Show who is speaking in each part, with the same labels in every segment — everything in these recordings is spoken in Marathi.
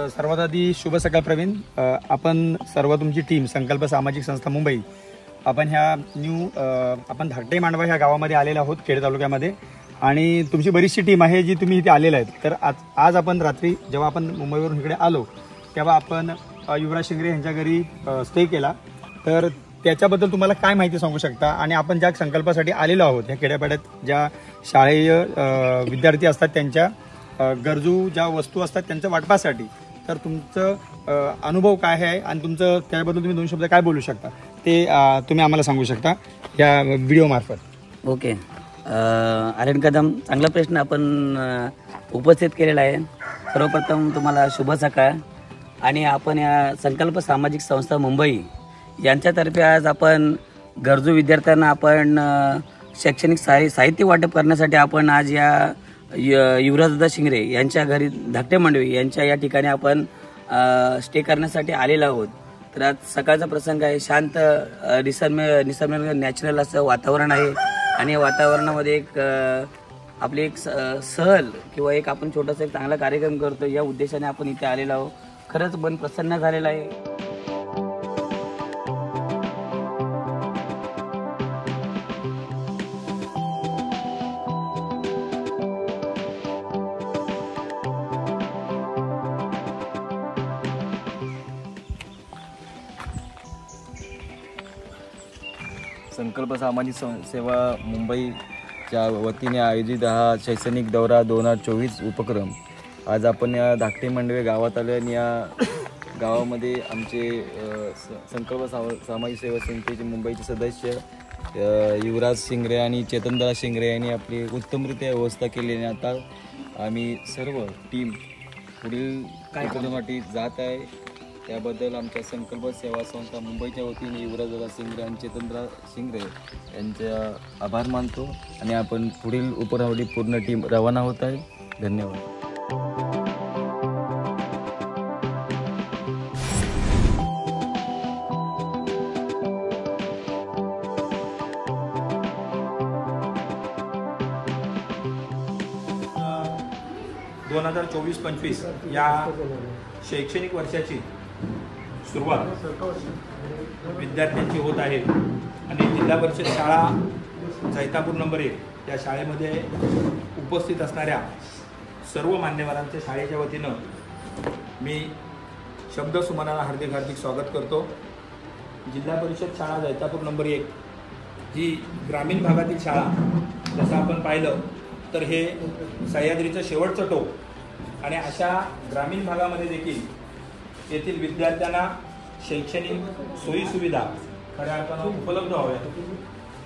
Speaker 1: सर्वात आधी शुभ सकाळ प्रवीण. आपण सर्व तुमची टीम संकल्प सामाजिक संस्था मुंबई आपण ह्या आपण धाकटे मांडवा ह्या गावामध्ये आलेलो आहोत खेड तालुक्यामध्ये आणि तुमची बरीचशी टीम आहे जी तुम्ही इथे आलेला आहेत. तर आज आपण रात्री जेव्हा आपण मुंबईवरून इकडे आलो तेव्हा आपण युवराज शिंगरे यांच्या घरी स्टे केला. तर त्याच्याबद्दल तुम्हाला काय माहिती सांगू शकता आणि आपण ज्या संकल्पासाठी आलेलो आहोत ह्या खेड्यापाड्यात ज्या शालेय विद्यार्थी असतात त्यांच्या गरजू ज्या वस्तू असतात त्यांच्या वाटपासाठी, तर तुमचं अनुभव काय आहे आणि तुमचं त्याबद्दल तुम्ही 2 शब्द काय बोलू शकता ते तुम्ही आम्हाला सांगू शकता या व्हिडिओ मार्फत.
Speaker 2: ओके, आर्यन कदम, चांगला प्रश्न आपण उपस्थित केलेला आहे. सर्वप्रथम तुम्हाला शुभ सकाळ. आणि आपण या संकल्प सामाजिक संस्था मुंबई यांच्यातर्फे आज आपण गरजू विद्यार्थ्यांना आपण शैक्षणिक साहित्य वाटप करण्यासाठी आपण आज या युवराजदादा शिंगरे यांच्या घरी धाकटे मांडवे यांच्या या ठिकाणी आपण स्टे करण्यासाठी आलेलो आहोत. तर आज सकाळचा प्रसंग आहे. शांत निसर्ग नॅचरल असं वातावरण आहे आणि या वातावरणामध्ये एक आपली एक सहल किंवा एक आपण छोटासा एक चांगला कार्यक्रम करतो या उद्देशाने आपण इथे आलेलो आहोत. खरंच मन प्रसन्न झालेलं आहे.
Speaker 3: संकल्प सामाजिक सेवा मुंबईच्या वतीने आयोजित हा शैक्षणिक दौरा 2024 उपक्रम आज आपण या धाकटे मांडवे गावात आलो आणि या गावामध्ये आमचे संकल्प सामाजिक सेवा समितीचे मुंबईचे सदस्य युवराज शिंगरे आणि चेतनदादा शिंगरे यांनी आपली उत्तमरित्या व्यवस्था केली आणि आता आम्ही सर्व टीम पुढील कार्यक्रमासाठी जात आहे. त्याबद्दल आमच्या संकल्प सेवा संस्था मुंबईच्या वतीने युवराजदादा शिंगरे आणि चेतनदादा शिंगरे यांचा आभार मानतो आणि आपण पुढील उपक्रमासाठी पूर्ण टीम रवाना होत आहे. धन्यवाद.
Speaker 1: दोन 2024-25 या शैक्षणिक वर्षाची सुरुवात विद्यार्थ्यांची होत आहे आणि जिल्हा परिषद शाळा जैतापूर नंबर 1 या शाळेमध्ये उपस्थित असणाऱ्या सर्व मान्यवरांच्या शाळेच्या वतीनं मी शब्दसुमनाला हार्दिक स्वागत करतो. जिल्हा परिषद शाळा जैतापूर नंबर 1 ही ग्रामीण भागातील शाळा. जसं आपण पाहिलं तर हे सह्याद्रीचं शेवटचं टोक आणि अशा ग्रामीण भागामध्ये देखील येथील विद्यार्थ्यांना शैक्षणिक सोयीसुविधा खऱ्या अर्थानं उपलब्ध व्हाव्या,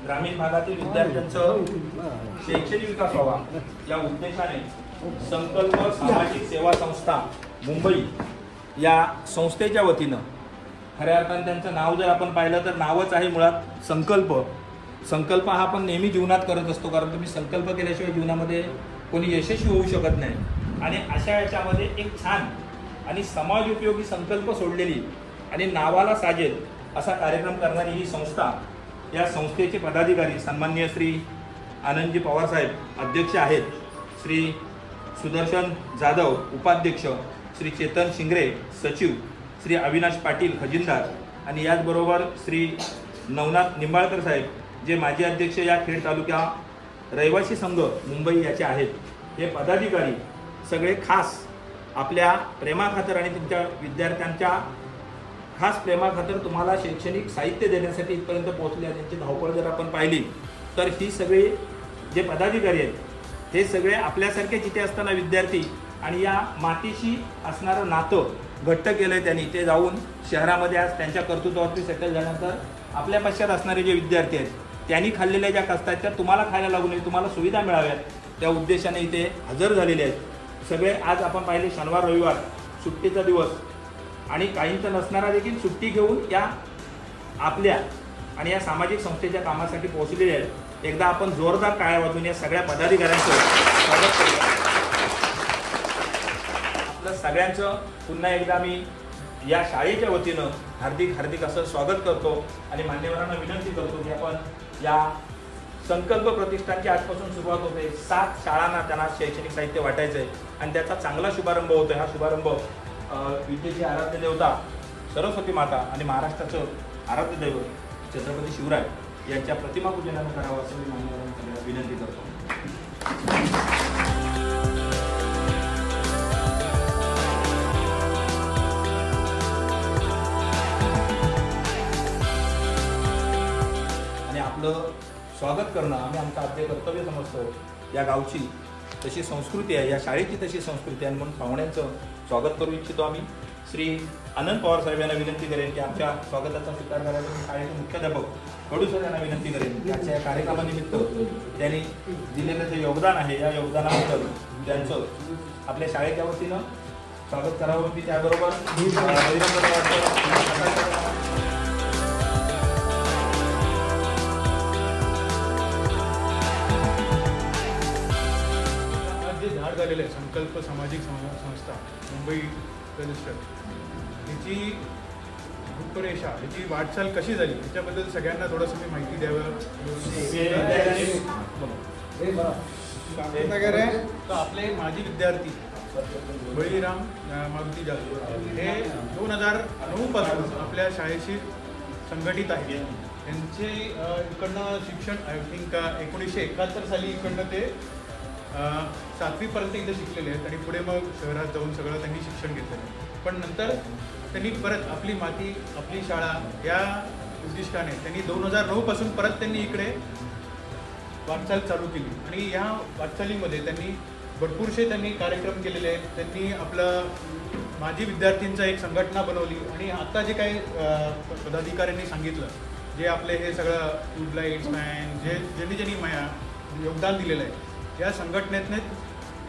Speaker 1: ग्रामीण भागातील विद्यार्थ्यांचं शैक्षणिक विकास व्हावा या उद्देशाने संकल्प सामाजिक सेवा संस्था मुंबई या संस्थेच्या वतीनं खऱ्या अर्थानं त्यांचं नाव जर आपण पाहिलं तर नावच आहे मुळात संकल्प हा आपण नेहमी जीवनात करत असतो, कारण तुम्ही संकल्प केल्याशिवाय जीवनामध्ये कोणी यशस्वी होऊ शकत नाही. आणि अशा याच्यामध्ये एक छान आणि समाज उपयोगी संकल्प सोडलेली आणि नावाला साजेल असा कार्यक्रम करणारी ही संस्था, या संस्थेचे पदाधिकारी सन्माननीय श्री आनंदजी पवारसाहेब अध्यक्ष आहेत, श्री सुदर्शन जाधव उपाध्यक्ष, श्री चेतन शिंगरे सचिव, श्री अविनाश पाटील खजिनदार आणि याचबरोबर श्री नवनाथ निंबाळकर साहेब जे माजी अध्यक्ष या खेड तालुक्या रहिवासी संघ मुंबई याचे आहेत. हे पदाधिकारी सगळे खास आपल्या प्रेमाखातर आणि तुमच्या विद्यार्थ्यांच्या खास प्रेमाखातर तुम्हाला शैक्षणिक साहित्य देण्यासाठी इथपर्यंत पोहोचले. त्यांची धावपळ जर आपण पाहिली तर ही सगळे जे पदाधिकारी आहेत हे सगळे आपल्यासारखे जिथे असताना विद्यार्थी आणि या मातीशी असणारं नातं घट्ट केलं आहे त्यांनी. ते जाऊन शहरामध्ये आज त्यांच्या कर्तृत्वावरती सेटल झाल्यानंतर आपल्या पश्चात असणारे जे विद्यार्थी आहेत त्यांनी खाल्लेल्या ज्या कष्टात त्या तुम्हाला खायला लागू नये, तुम्हाला सुविधा मिळाव्यात त्या उद्देशाने इथे हजर झालेले आहेत सगळे. आज आपण पाहिले शनिवार रविवार सुट्टीचा दिवस आणि काहींचा नसणारा देखील सुट्टी घेऊन या आपल्या आणि या सामाजिक संस्थेच्या कामासाठी पोहोचलेले आहेत. एकदा आपण जोरदार टाळ्या वाजवून या सगळ्या पदाधिकाऱ्यांचं स्वागत करूया. आपलं सगळ्यांचं पुन्हा एकदा मी या शाळेच्या वतीनं हार्दिक असं स्वागत करतो आणि मान्यवरांना विनंती करतो की आपण या संकल्प प्रतिष्ठानची आजपासून सुरुवात होते. 7 शाळांना त्यांना शैक्षणिक साहित्य वाटायचं आहे आणि त्याचा चांगला शुभारंभ होतो. हा शुभारंभ विद्येची आराध्य देवता सरस्वती माता आणि महाराष्ट्राचं आराध्य दैवत छत्रपती शिवराय यांच्या प्रतिमा पूजनानं करावं असं मी मान्यवरांना सगळ्यांना विनंती करतो. आणि आपलं स्वागत करणं आम्ही आमचं आद्य कर्तव्य समजतो. या गावची तशी संस्कृती आहे, या शाळेची तशी संस्कृती आहे, म्हणून पाहुण्यांचं स्वागत करू इच्छितो आम्ही. श्री आनंद पवार साहेब यांना विनंती करेन की आमच्या स्वागताचा स्वीकार करायला. मी शाळेचे मुख्याध्यापक कडू सर यांना विनंती करेन की आजच्या या कार्यक्रमानिमित्त त्यांनी दिलेलं जे योगदान आहे या योगदानाबद्दल त्यांचं आपल्या शाळेच्या वतीनं स्वागत करावं. मी त्याबरोबर
Speaker 4: आज जे झाड झालेलं आहे संकल्प सामाजिक संस्था मुंबई याची रूपरेषा याची वाटचाल कशी झाली याच्याबद्दल सगळ्यांना थोडंसं मी माहिती द्यावं. तर आपले माजी विद्यार्थी बळीराम मारुती जाधव हे 2009 पासून आपल्या शाळेशी संघटित आहे. त्यांचे इकडनं शिक्षण आय थिंक 1971 साली इकडनं ते 7वीपर्यंत इथे शिकलेले आहेत आणि पुढे मग शहरात जाऊन सगळं त्यांनी शिक्षण घेतलेलं आहे. पण नंतर त्यांनी परत आपली माती आपली शाळा या उद्दिष्टाने त्यांनी 2009 पासून परत त्यांनी इकडे वाटचाल चालू केली आणि या वाटचालीमध्ये त्यांनी भरपूरसे कार्यक्रम केलेले आहेत. त्यांनी आपलं माजी विद्यार्थ्यांचा एक संघटना बनवली आणि आता जे काही पदाधिकाऱ्यांनी सांगितलं जे आपले हे सगळं ट्यूबलाईट्स मॅन ज्यांनी योगदान दिलेलं आहे या संघटनेतने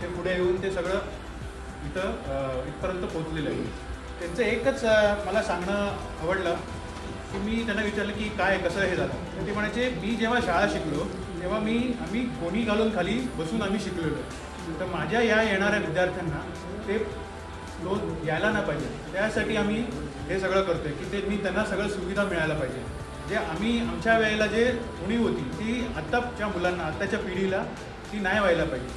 Speaker 4: ते पुढे येऊन ते सगळं इथपर्यंत पोहोचलेलं आहे. त्यांचं एकच मला सांगणं आवडलं की मी त्यांना विचारलं की काय कसं हे झालं. तर ते म्हणायचे मी जेव्हा शाळा शिकलो तेव्हा आम्ही गोणी घालून खाली बसून आम्ही शिकलेलो. तर माझ्या या येणाऱ्या विद्यार्थ्यांना ते लोन यायला नाही पाहिजे त्यासाठी आम्ही हे सगळं करतो आहे की मी त्यांना सगळं सुविधा मिळायला पाहिजे. जे आमच्या वेळेला जे उणीव होती ती आत्ताच्या मुलांना आत्ताच्या पिढीला ती नाही व्हायला पाहिजे.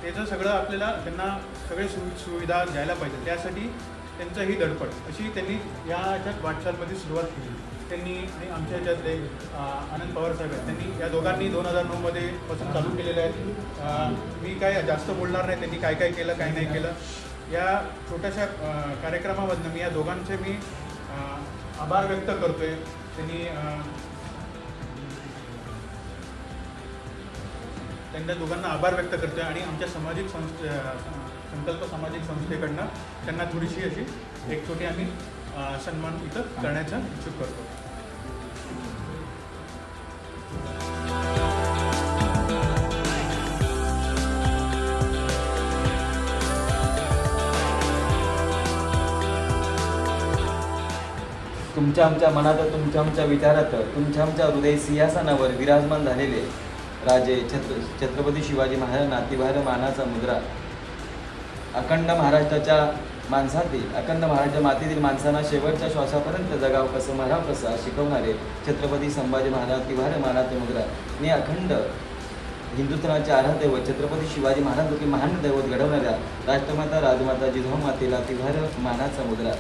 Speaker 4: त्याचं सगळं आपल्याला त्यांना सगळे सुविधा द्यायला पाहिजे. त्यासाठी त्यांचं ही धडपड अशी त्यांनी याच्यात वाटचालमध्ये सुरुवात केली. त्यांनी आणि आमच्या ह्याच्यातले आनंद पवार साहेब आहेत त्यांनी या दोघांनी 2009 पासून चालू केलेलं आहे. मी काय जास्त बोलणार नाही त्यांनी काय काय केलं काय नाही केलं. या छोट्याशा कार्यक्रमामधनं मी या दोघांचे मी आभार व्यक्त करतो आहे. त्यांच्या दोघांना आभार व्यक्त करतो आहे आणि आमच्या संकल्प सामाजिक संस्थेकडनं त्यांना थोडीशी अशी एक छोटी आम्ही सन्मान इथं करण्याचा इच्छुक करतो.
Speaker 3: तुमच्या आमच्या मनात तुमच्या आमच्या विचारात तुमच्या आमच्या हृदय सिंहासनावर विराजमान झालेले राजे छत्रपती शिवाजी महाराज नातीभार मानाचा मुद्रा अखंड महाराष्ट्राच्या माणसातील अखंड महाराष्ट्र मातीतील माणसांना शेवटच्या श्वासापर्यंत जगाव कसं मराव कसा शिकवणारे छत्रपती संभाजी महाराज तिभार मानाचे मुद्रा आणि अखंड हिंदुस्थानाचे आराध्य दैवत छत्रपती शिवाजी महाराज की महान दैवत घडवणाऱ्या राष्ट्रमाता राजमाता जिजाऊ मातेला तिभार मानाचा मुद्रा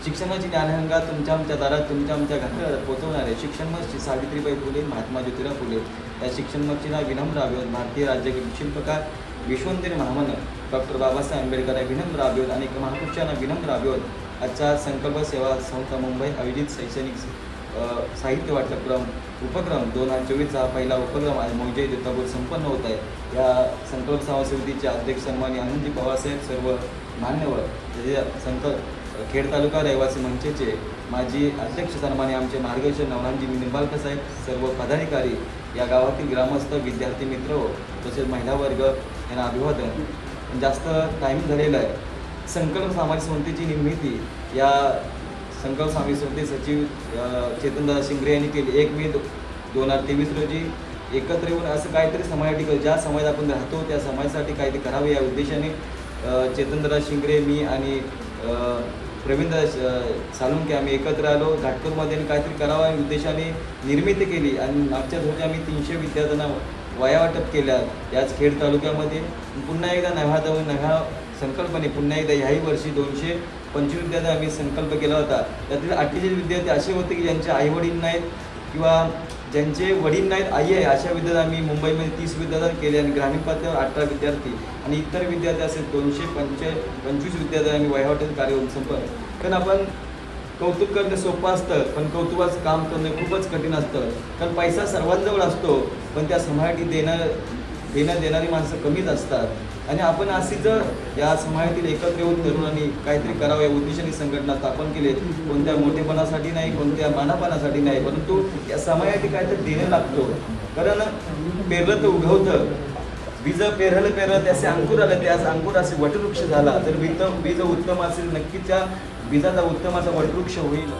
Speaker 3: शिक्षणाची ज्ञानगंगा तुमच्या आमच्या दारात तुमच्या आमच्या घरात पोहोचवणारे शिक्षणमग सावित्रीबाई फुले महात्मा ज्योतिराव फुले या शिक्षणमगचीना विनम्र अभिवादन भारतीय राज्य शिल्पकार विश्वंतरी महामानव डॉक्टर बाबासाहेब आंबेडकर विनम्र अभिवादन आणि महापुरुषांना विनम्र अभिवादन. आजचा संकल्प सेवा संस्था मुंबई आयोजित शैक्षणिक साहित्य वाटप उपक्रम 2024चा पहिला उपक्रम आज मौजे देतापूर संपन्न होत आहे. या संकल्प सेवा समितीचे अध्यक्ष सन्माननीय आनंदजी पवारसाहेब सर्व मान्यवर त्याचे खेड तालुका रहिवासी मंचचे माजी अध्यक्ष सन्माननीय आमचे मार्गदर्शक नवनाथजी निंबाळकर साहेब सर्व पदाधिकारी या गावातील ग्रामस्थ विद्यार्थी मित्र तसेच महिला वर्ग यांना अभिवादन. जास्त टाईम झालेला आहे. संकल्प सामाजिक संस्थेची निर्मिती या संकल्प सामाजिक संस्थे सचिव चेतनदादा शिंगरे यांनी केली. 1 मे 2023 रोजी एकत्र येऊन असं काहीतरी समाजासाठी ज्या समाजात आपण राहतो त्या समाजासाठी काहीतरी करावे या उद्देशाने चेतनदादा शिंगरे मी आणि प्रवीणदादा सालुंके आम्ही एकत्र आलो. घाटकोरमध्ये काहीतरी करावं या उद्देशाने निर्मिती केली आणि मागच्या रोजी आम्ही 300 विद्यार्थ्यांना वया वाटप केल्या याच खेड तालुक्यामध्ये. पुन्हा एकदा नव्या संकल्पने पुन्हा एकदा ह्याही वर्षी 200 25 विद्यार्थी आम्ही संकल्प केला होता. त्यातील 48 विद्यार्थी असे होते की ज्यांचे आईवडील नाहीत किंवा ज्यांचे वडील नाहीत, आई आहे, अशा विद्यार्थी आम्ही मुंबईमध्ये 30 विद्यार्थी केले आणि ग्रामीण पातळीवर 18 विद्यार्थी आणि इतर विद्यार्थी असे 225 विद्यार्थी आम्ही वहिवाटीत कार्य संपन्न. कारण आपण कौतुक करणं सोपं असतं, पण कौतुकाचं काम करणं खूपच कठीण असतं. कारण पैसा सर्वांजवळ असतो, पण त्या समाजासाठी देणारी माणसं कमीच असतात. आणि आपण अशीच या समाजातील एकत्र येऊन तरुणांनी काहीतरी करावं या उद्देशाने संघटना स्थापन केली. कोणत्या मोठेपणासाठी नाही, कोणत्या मानापणासाठी नाही, परंतु या समाजासाठी काहीतरी देणं लागतो. कारण पेरलं तर उगवतं, बीज पेरलं त्याचे अंकुर आलं, त्या अंकुर असे वटवृक्ष झाला. तर बीज उत्तम असेल, नक्कीच त्या बीजाचा उत्तम असा वटवृक्ष होईल.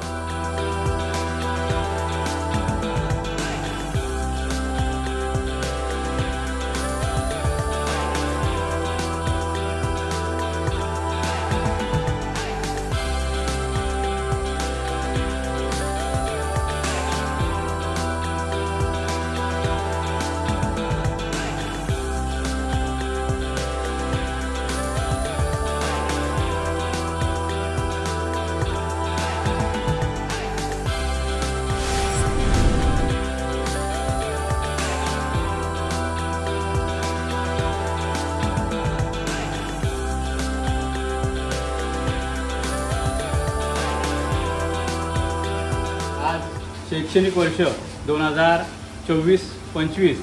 Speaker 5: शैक्षणिक वर्ष 2024-25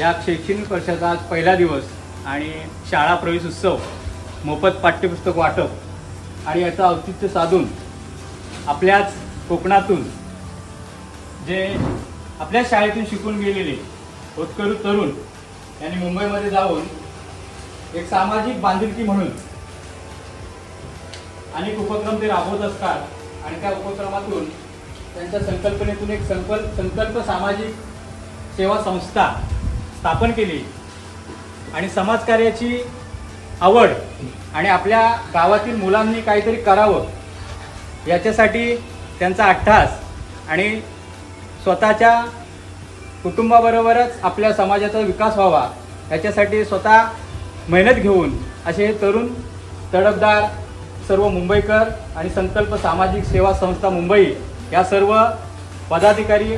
Speaker 5: या शैक्षणिक वर्षाचा आज पहिला दिवस आणि शाळा प्रवेश उत्सव, मोफत पाठ्यपुस्तक वाटप आणि याचं औचित्य साधून आपल्याच कोकणातून जे आपल्या शाळेतून शिकून गेलेले होतकरू तरुण यांनी मुंबईमध्ये जाऊन एक सामाजिक बांधिलकी म्हणून अनेक उपक्रम ते राबवत असतात आणि त्या उपक्रमातून त्यांच्या संकल्पनेतून एक संकल्प सामाजिक सेवा संस्था स्थापन केली आणि समाजकार्याची आवड आणि आपल्या गावातील मुलांनी काहीतरी करावं याच्यासाठी त्यांचा अट्टहास आणि स्वतःच्या कुटुंबाबरोबरच आपल्या समाजाचा विकास व्हावा याच्यासाठी स्वतः मेहनत घेऊन असे तरुण तडफदार सर्व मुंबईकर आणि संकल्प सामाजिक सेवा संस्था मुंबई या सर्व पदाधिकारी,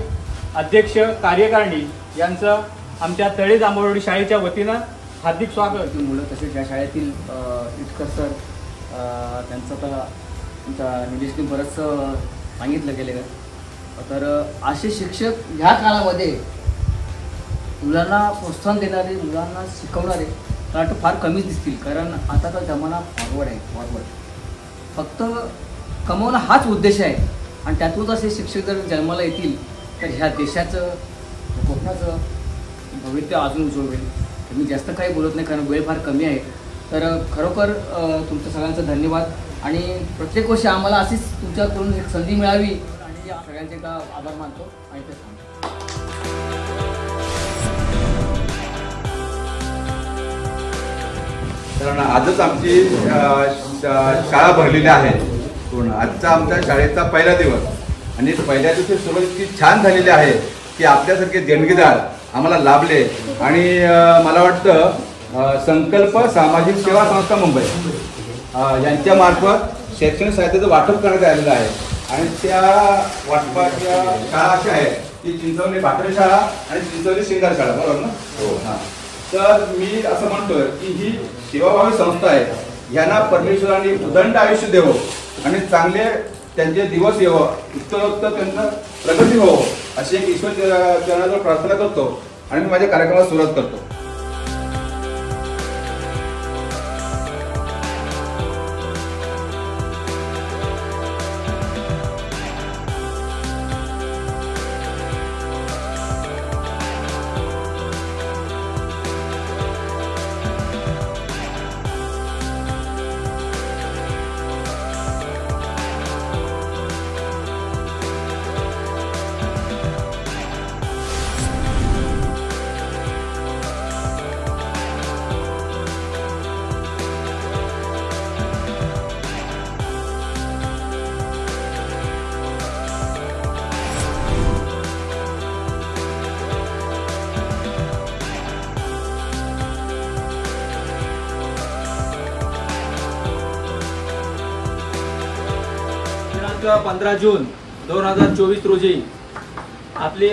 Speaker 5: अध्यक्ष, कार्यकारिणी यांचं आमच्या तळे जांभळवाडी शाळेच्या वतीनं हार्दिक स्वागत.
Speaker 2: मुलं तसेच या शाळेतील इटकर सर त्यांचं तर तुमच्या निलेशने बरंचसं सांगितलं गेलेलं. तर असे शिक्षक ह्या काळामध्ये मुलांना प्रोत्साहन देणारे, मुलांना शिकवणारे मला वाटतं फार कमीच दिसतील. कारण आता तर जमाना फॉरवर्ड आहे, फक्त कमवणं हाच उद्देश आहे आणि त्यातूनच असे शिक्षक जर जन्माला येतील तर ह्या देशाचं, कोकणाचं भविष्य अजून उज्ज्वल होईल. मी जास्त काही बोलत नाही कारण वेळ फार कमी आहे. तर खरोखर तुमचं सगळ्यांचं धन्यवाद आणि प्रत्येक वर्षी आम्हाला अशीच तुमच्याकडून एक संधी मिळावी आणि सगळ्यांचे का आभार मानतो आणि ते सांगतो.
Speaker 6: कारण आजच आमची शाळा भरलेली आहे. पूर्ण आजचा आमच्या शाळेचा पहिला दिवस आणि पहिल्या दिवशी सुरुवात इतकी छान झालेली आहे की आपल्यासारखे देणगीदार आम्हाला लाभले आणि मला वाटतं संकल्प सामाजिक सेवा संस्था मुंबई यांच्यामार्फत शैक्षणिक साहित्याचं वाटप करण्यात आलेलं आहे आणि त्या वाटपाच्या शाळा अशा आहेत की चिंचवली भाकरे शाळा आणि चिंचवली शिंगार शाळा, बरोबर ना? हो. हां. तर मी असं म्हणतोय की ही सेवाभावी संस्था आहे. यांना परमेश्वराने उदंड आयुष्य देवं आणि चांगले त्यांचे दिवस येवं, उत्तरोत्तर त्यांचं प्रगती हो अशी एक ईश्वर चरणाजवळ प्रार्थना करतो आणि मी माझ्या कार्यक्रमाला सुरुवात करतो.
Speaker 5: दिनांक 15 जून 2024 रोजी आपली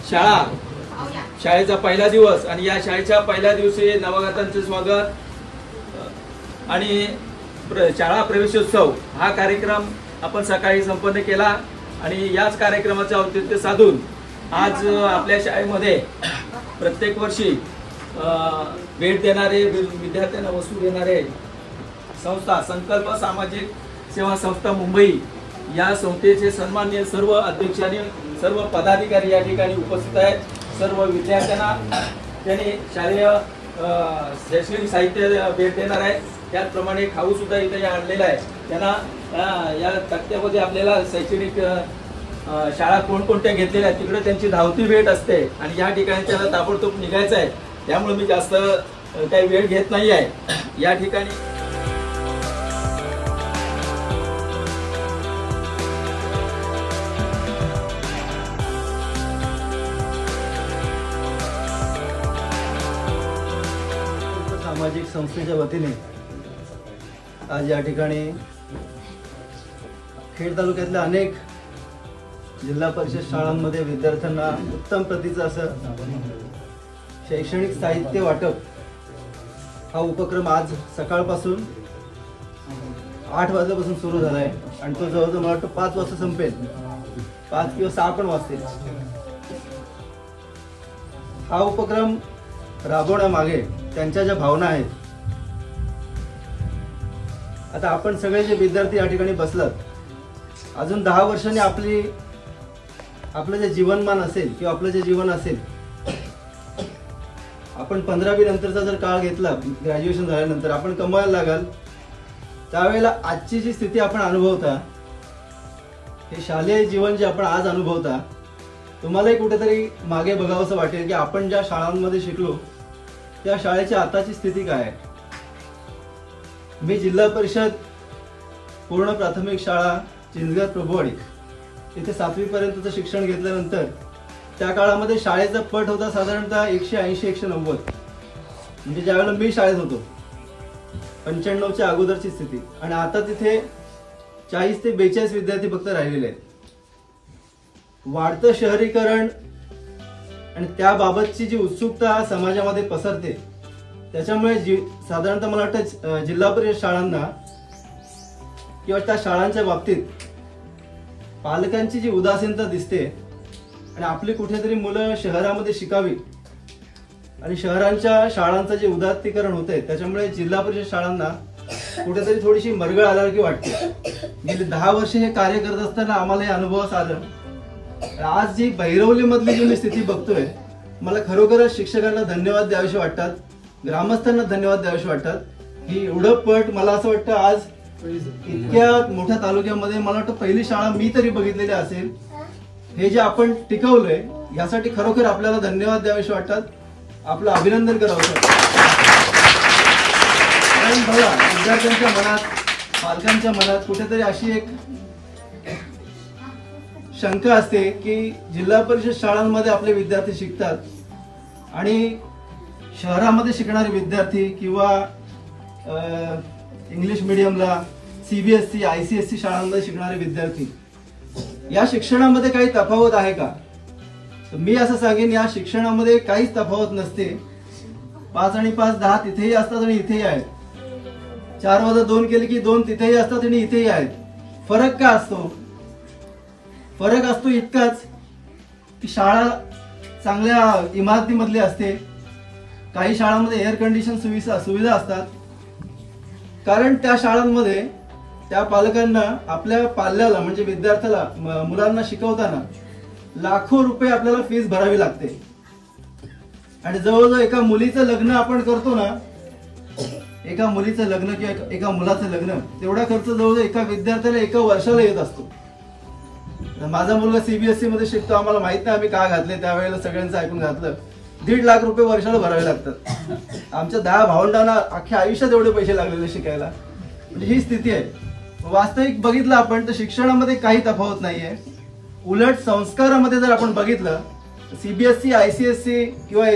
Speaker 5: शाळेचा पहिला दिवस आणि या शाळेच्या पहिल्या दिवशी नवगतांचे स्वागत आणि शाळा प्रवेशोत्सव हा कार्यक्रम आपण सकाळी संपन्न केला आणि याच कार्यक्रमाचे औचित्य साधून आज आपल्या शाळेमध्ये प्रत्येक वर्षी भेट देणारे विद्यार्थ्यांना वस्तू देणारे संस्था संकल्प सामाजिक सेवा संस्था मुंबई या संस्थेचे सन्माननीय सर्व अध्यक्ष आणि सर्व पदाधिकारी या ठिकाणी उपस्थित आहेत. सर्व विद्यार्थ्यांना त्यांनी शालेय शैक्षणिक साहित्य भेट देणार आहेत. त्याचप्रमाणे खाऊ सुद्धा इथे आणलेला आहे. त्यांना या तक्त्यामध्ये आपल्याला शैक्षणिक शाळा कोणकोणत्या घेतलेल्या आहेत तिकडे त्यांची धावती भेट असते आणि या ठिकाणी त्यांना ताबडतोब निघायचं आहे. त्यामुळे मी जास्त काही वेळ घेत नाही आहे. या ठिकाणी
Speaker 7: सामाजिक संस्थेच्या वतीने आज या ठिकाणी खेड तालुक्यातल्या अनेक जिल्हा परिषद शाळांमध्ये विद्यार्थ्यांना उत्तम प्रतीचं असं शैक्षणिक साहित्य वाटप हा उपक्रम आज सकाळपासून 8 वाजल्यापासून सुरू झाला आहे आणि तो जवळजवळ मला वाटतं 5 वाजता संपेल. 5 किंवा 6 पण वाजतील. हा उपक्रम राबवण्यामागे त्यांच्या ज्या भावना आहेत. आता आपण सगळे जे विद्यार्थी या ठिकाणी बसलात, अजून 10 वर्षांनी आपलं जे जीवनमान असेल किंवा आपलं जे जीवन असेल, आपण 15वी नंतरचा जर काळ घेतला, ग्रॅज्युएशन झाल्यानंतर आपण कमवायला लागाल, त्यावेळेला आजची जी स्थिती आपण अनुभवता, हे शालेय जीवन जे आपण आज अनुभवता, तुम्हालाही कुठेतरी मागे बघावंसं वाटेल की आपण ज्या शाळांमध्ये शिकलो त्या शाळेची आताची स्थिती काय आहे. मी जिल्हा परिषद पूर्ण प्राथमिक शाळा चिंचगड प्रभुवाडी इथे 7वी पर्यंतचं शिक्षण घेतल्यानंतर त्या काळामध्ये शाळेचा पट होता साधारणतः 180-190. म्हणजे ज्यावेळेला मी शाळेत होतो 95च्या अगोदरची स्थिती. आणि आता तिथे 40 ते 42 विद्यार्थी फक्त राहिलेले आहेत. वाढतं शहरीकरण आणि त्याबाबतची जी उत्सुकता समाजामध्ये पसरते, त्याच्यामुळे साधारणतः मला वाटतं जिल्हा परिषद शाळांना किंवा त्या शाळांच्या बाबतीत पालकांची जी उदासीनता दिसते आणि आपली कुठेतरी मुलं शहरामध्ये शिकावी आणि शहरांच्या शाळांचं जे उदात्तीकरण होतंय, त्याच्यामुळे जिल्हा परिषद शाळांना कुठेतरी थोडीशी मरगळ आल्यासारखी वाटते. गेली 10 वर्षे हे कार्य करत असताना आम्हाला हे अनुभवास आलं. आज जी बहिरवलीमधली जी मी स्थिती बघतोय, मला खरोखरच शिक्षकांना धन्यवाद द्यावेसे वाटतात, ग्रामस्थांना धन्यवाद द्यावेसे वाटतात की एवढं पट मला असं वाटतं आज इतक्या मोठ्या तालुक्यामध्ये मला वाटतं पहिली शाळा मी तरी बघितलेली असेल. हे जे आपण टिकवलंय यासाठी खरोखर आपल्याला धन्यवाद द्यावेसे वाटतात, आपलं अभिनंदन करावं वाटतं. कारण बघा, विद्यार्थ्यांच्या मनात, पालकांच्या मनात कुठेतरी अशी एक शंका असते की जिल्हा परिषद शाळांमध्ये आपले विद्यार्थी शिकतात आणि शहरामध्ये शिकणारे विद्यार्थी किंवा इंग्लिश मिडियमला CBSE ICSE शाळांमध्ये शिकणारे विद्यार्थी, या शिक्षणामध्ये काही तफावत आहे का? मी असं सांगेन, या शिक्षणामध्ये काहीच तफावत नसते. 5 आणि 5 10 तिथेही असतात आणि इथेही आहेत. 4 वजा 2 केले की 2 तिथेही असतात आणि इथेही आहेत. फरक का असतो? फरक असतो इतकाच की शाळा चांगल्या इमारतीमधली असते. काही शाळांमध्ये एअर कंडिशन सुविधा असतात. कारण त्या शाळांमध्ये त्या पालकांना आपल्या पाल्याला म्हणजे विद्यार्थ्याला मुलांना शिकवताना लाखो रुपये आपल्याला फीस भरावी लागते. आणि जवळजवळ एका मुलीचं लग्न आपण करतो ना, एका मुलीचं लग्न किंवा एका मुलाचं लग्न, तेवढा खर्च जवळजवळ एका विद्यार्थ्याला एका वर्षाला येत असतो. माझा मुलगा CBSE मध्ये शिकतो, आम्हाला माहित नाही आम्ही का घातले, त्यावेळेला सगळ्यांचं ऐकून घातलं. 1.5 लाख रुपये वर्षाला भरावे लागतात. आमच्या 10 भावंडांना अख्ख्या आयुष्यात एवढे पैसे लागलेले शिकायला. म्हणजे ही स्थिती आहे. वास्तविक बघितलं आपण तर शिक्षणामध्ये काही तफावत नाहीये. उलट संस्कारामध्ये जर आपण बघितलं, CBSE ICSE किंवा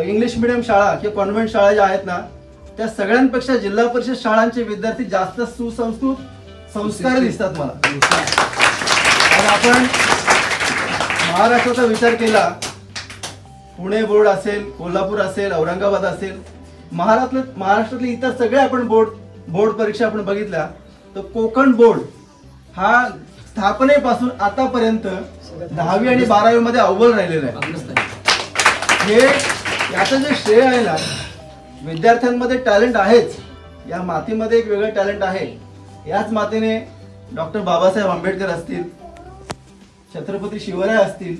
Speaker 7: इंग्लिश मिडियम शाळा किंवा कॉन्व्हेंट शाळा ज्या आहेत ना, त्या सगळ्यांपेक्षा जिल्हा परिषद शाळांचे विद्यार्थी जास्त सुसंस्कृत, संस्कार दिसतात मला. आज आपण महाराष्ट्राचा विचार केला, पुणे बोर्ड असेल, कोल्हापूर असेल, औरंगाबाद असेल, महाराष्ट्रातले इतर सगळे आपण बोर्ड परीक्षा आपण बघितल्या, तर कोकण बोर्ड हा स्थापनेपासून आतापर्यंत 10वी आणि 12वी मध्ये अव्वल राहिलेला आहे. हे याचं जे श्रेय आहे ना, विद्यार्थ्यांमध्ये टॅलेंट आहेच, या मातीमध्ये एक वेगळं टॅलेंट आहे. याच मातीने डॉक्टर बाबासाहेब आंबेडकर असतील, छत्रपती शिवराय असतील,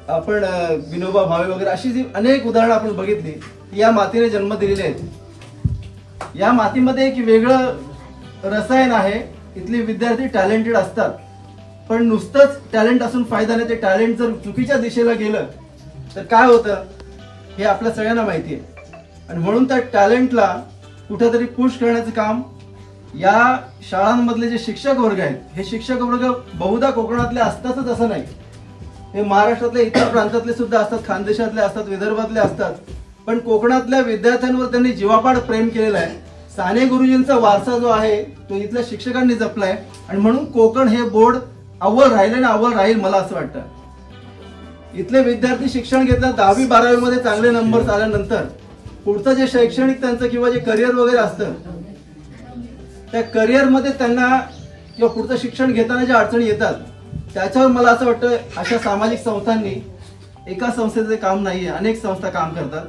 Speaker 7: आपण विनोबा भावे वगैरे अशी जी अनेक उदाहरणं आपण बघितली, या मातीने जन्म दिलेले आहेत. या मातीमध्ये एक वेगळं रसायन आहे. इथले विद्यार्थी टॅलेंटेड असतात, पण नुसतंच टॅलेंट असून फायदा नाही. ते टॅलेंट जर चुकीच्या दिशेला गेलं तर काय होतं हे आपल्या सगळ्यांना माहिती आहे. आणि म्हणून त्या टॅलेंटला कुठेतरी पुश करण्याचं काम या शाळांमधले जे शिक्षक वर्ग आहेत, हे शिक्षक वर्ग बहुधा कोकणातले असतातच असं नाही, हे महाराष्ट्रातल्या इतर प्रांतातले सुद्धा असतात, खानदेशातले असतात, विदर्भातले असतात. पण कोकणातल्या विद्यार्थ्यांवर त्यांनी जीवापाड प्रेम केलेलं आहे. साने गुरुजींचा वारसा जो आहे तो इथल्या शिक्षकांनी जपलाय, आणि म्हणून कोकण हे बोर्ड अव्वल राहिले ना अव्वल राहील मला असं वाटतं. इथले विद्यार्थी शिक्षण घेतलं, 10वी 12वी मध्ये चांगले नंबर आल्यानंतर पुढचं जे शैक्षणिक त्यांचं किंवा जे करिअर वगैरे असतं, त्या करिअरमध्ये त्यांना किंवा पुढचं शिक्षण घेताना ज्या अडचणी येतात, त्याच्यावर मला असं वाटतं अशा सामाजिक संस्थांनी, एका संस्थेचं काम नाहीये, अनेक संस्था काम करतात,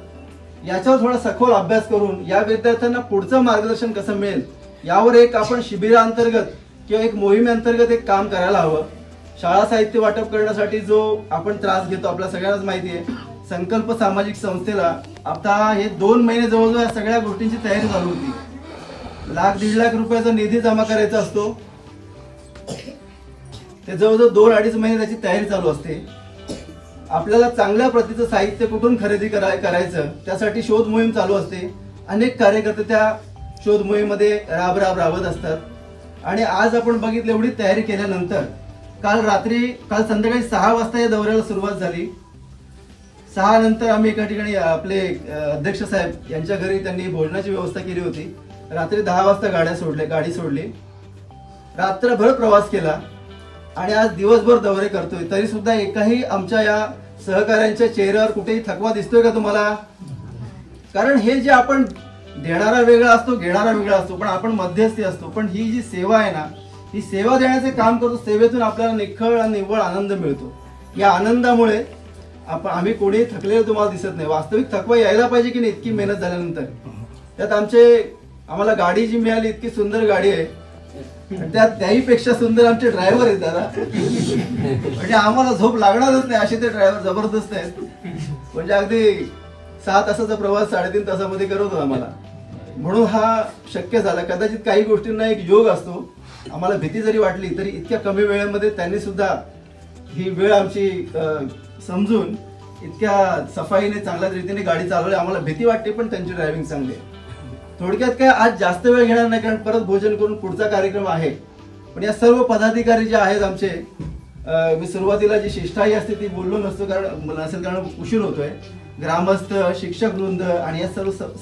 Speaker 7: याच्यावर थोडा सखोल अभ्यास करून या विद्यार्थ्यांना पुढचं मार्गदर्शन कसं मिळेल यावर एक आपण शिबिरांतर्गत किंवा एक मोहिमेअंतर्गत एक काम करायला हवं. शाळा साहित्य वाटप करण्यासाठी जो आपण त्रास घेतो आपल्या सगळ्यांनाच माहिती आहे. संकल्प सामाजिक संस्थेला आता हे 2 महिने जवळजवळ या सगळ्या गोष्टींची तयारी चालू होती. 1-1.5 लाख रुपयाचा निधी जमा करायचा असतो, ते जवळजवळ 2-2.5 महिने त्याची तयारी चालू असते. आपल्याला चांगल्या प्रतीचं साहित्य कुठून खरेदी करायचं त्यासाठी शोध मोहीम चालू असते. अनेक कार्यकर्ते त्या शोध मोहीममध्ये राबत असतात. आणि आज आपण बघितलं, एवढी तयारी केल्यानंतर काल संध्याकाळी 6 वाजता या दौऱ्याला सुरुवात झाली. 6 नंतर आम्ही एका ठिकाणी आपले अध्यक्ष साहेब यांच्या घरी त्यांनी भोजनाची व्यवस्था केली होती. रात्री 10 वाजता गाडी सोडली, रात्रभर प्रवास केला आणि आज दिवसभर दौरे करतोय. तरी सुद्धा एकाही आमच्या या सहकाऱ्यांच्या चेहऱ्यावर कुठेही थकवा दिसतोय का तुम्हाला? कारण हे जे आपण देणारा वेगळा असतो, घेणारा वेगळा असतो, पण आपण मध्यस्थी असतो. पण ही जी सेवा आहे ना, ही सेवा देण्याचे काम करतो. सेवेतून आपल्याला निखळ आणि निव्वळ आनंद मिळतो. या आनंदामुळे आम्ही कोणी थकलेलं तुम्हाला दिसत नाही. वास्तविक थकवा यायला पाहिजे की नाही इतकी मेहनत झाल्यानंतर. त्यात आम्हाला गाडी जी मिळाली, इतकी सुंदर गाडी आहे, त्याहीपेक्षा सुंदर आमचे ड्रायव्हर आहेत दादा. म्हणजे आम्हाला झोप लागणारच नाही असे ते ड्रायव्हर जबरदस्त आहेत. म्हणजे अगदी 6 तासाचा प्रवास 3.5 तासामध्ये करवतो आम्हाला. म्हणून हा शक्य झाला. कदाचित काही गोष्टींना एक योग असतो. आम्हाला भीती जरी वाटली तरी इतक्या कमी वेळेमध्ये त्यांनी सुद्धा ही वेळ आमची समजून इतक्या सफाईने चांगल्या रीतीने गाडी चालवली. आम्हाला भीती वाटते पण त्यांची ड्रायव्हिंग चांगली आहे. थोडक्यात काय, आज जास्त वेळ घेणार नाही कारण परत भोजन करून पुढचा कार्यक्रम आहे. पण या सर्व पदाधिकारी जे आहेत आमचे, मी सुरुवातीला जी शिष्टाई असते ती बोललो नसतो कारण उशीर होतोय. ग्रामस्थ, शिक्षक वृंद आणि या